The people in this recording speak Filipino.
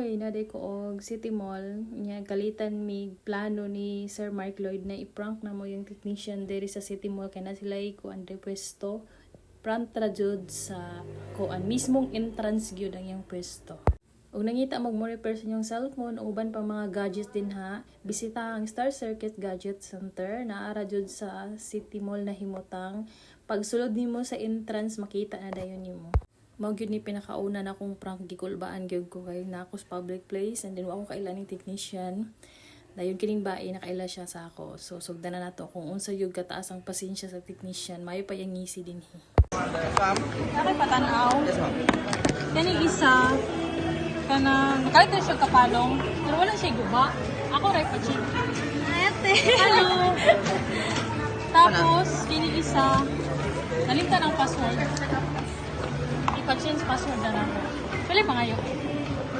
Uy, naday ko og City Mall. Nya galitan mig plano ni Sir Mark Lloyd na i-prank na mo yung technician diri sa City Mall kay na sila kuan de pwesto. Prank tra jud sa kuan mismong entrance gyud ang yung pwesto. Ug nangita mo repair sa inyong cellphone o uban pa mga gadgets din ha, bisita ang Star Circuit Gadget Center na ara jud sa City Mall na himutang. Pagsulod nimo sa entrance makita na dayon nimo. Mao gyud ni pinakauna na akong prank gikulbaan gyud ko kay na ako sa public place and then wa ako kaila ning technician. Dayon kining bae nakaila siya sa ako. So sugdan na nato kung unsa gyud kataas ang pasensya sa technician, mayo pa yang ngisi dinhi. Nakay patanaw. Kani isa kana nakalit na siya kapalong pero wala siya guba. Ako ray pa check. Ate. Hello. Tapos kini isa nalimtan ang password. I-change password na lang. Pili pa ngayon.